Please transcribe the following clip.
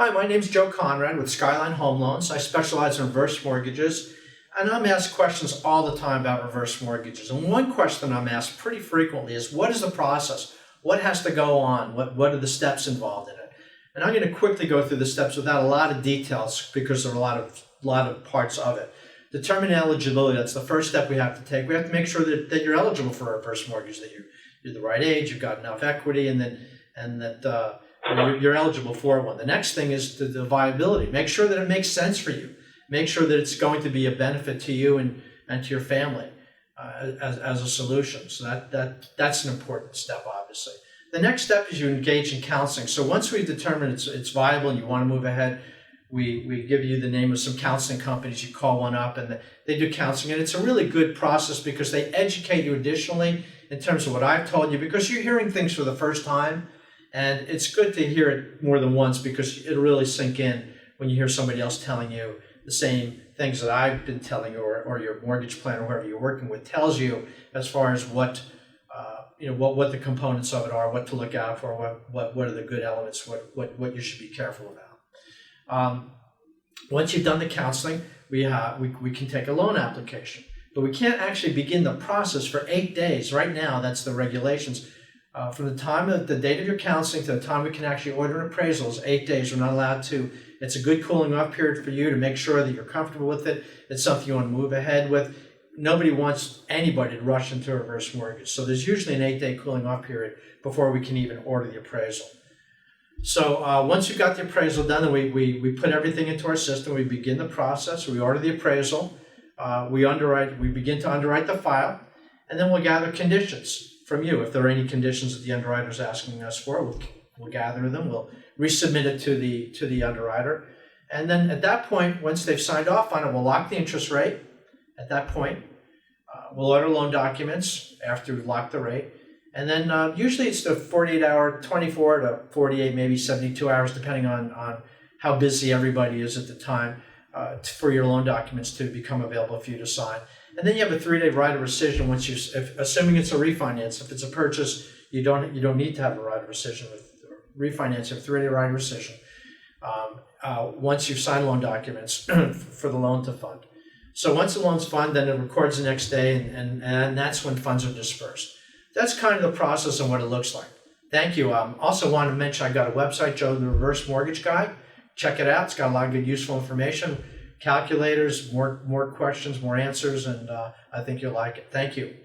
Hi, my name's Joe Conrad with Skyline Home Loans. I specialize in reverse mortgages, and I'm asked questions all the time about reverse mortgages. And one question I'm asked pretty frequently is, what is the process? What has to go on? What are the steps involved in it? And I'm going to quickly go through the steps without a lot of details because there are a lot of parts of it. Determine eligibility. That's the first step we have to take. We have to make sure that you're eligible for a reverse mortgage, that you're the right age, you've got enough equity, and that you're eligible for one. The next thing is the viability. Make sure that it makes sense for you. Make sure that it's going to be a benefit to you and to your family as a solution. So that's an important step, obviously. The next step is you engage in counseling. So once we determine it's viable and you want to move ahead, we give you the name of some counseling companies. You call one up and they do counseling. And it's a really good process because they educate you additionally in terms of what I've told you, because you're hearing things for the first time. And it's good to hear it more than once because it'll really sink in when you hear somebody else telling you the same things that I've been telling you, or your mortgage plan or whoever you're working with tells you, as far as what the components of it are, what to look out for, what are the good elements, what you should be careful about. Once you've done the counseling, we can take a loan application, but we can't actually begin the process for 8 days. Right now, that's the regulations. From the time of the date of your counseling to the time we can actually order an appraisal is 8 days. We're not allowed to. It's a good cooling off period for you to make sure that you're comfortable with it. It's something you want to move ahead with. Nobody wants anybody to rush into a reverse mortgage. So there's usually an 8-day cooling off period before we can even order the appraisal. So once you've got the appraisal done, then we put everything into our system. We begin the process. We order the appraisal. We begin to underwrite the file, and then we'll gather conditions from you. If there are any conditions that the underwriter is asking us for, we'll gather them. We'll resubmit it to the underwriter, and then at that point, once they've signed off on it, we'll lock the interest rate. At that point, we'll order loan documents after we've locked the rate, and then usually it's the 48-hour, 24 to 48, maybe 72 hours, depending on how busy everybody is at the time, for your loan documents to become available for you to sign. And then you have a 3-day right of rescission assuming it's a refinance. If it's a purchase, you don't need to have a right of rescission. With refinance, you have a 3-day right of rescission once you've signed loan documents for the loan to fund. So once the loan's funded, then it records the next day, and that's when funds are dispersed. That's kind of the process and what it looks like. Thank you. Also want to mention I got a website, Joe the Reverse Mortgage Guy. Check it out. It's got a lot of good, useful information. Calculators, more questions, more answers, and I think you'll like it. Thank you.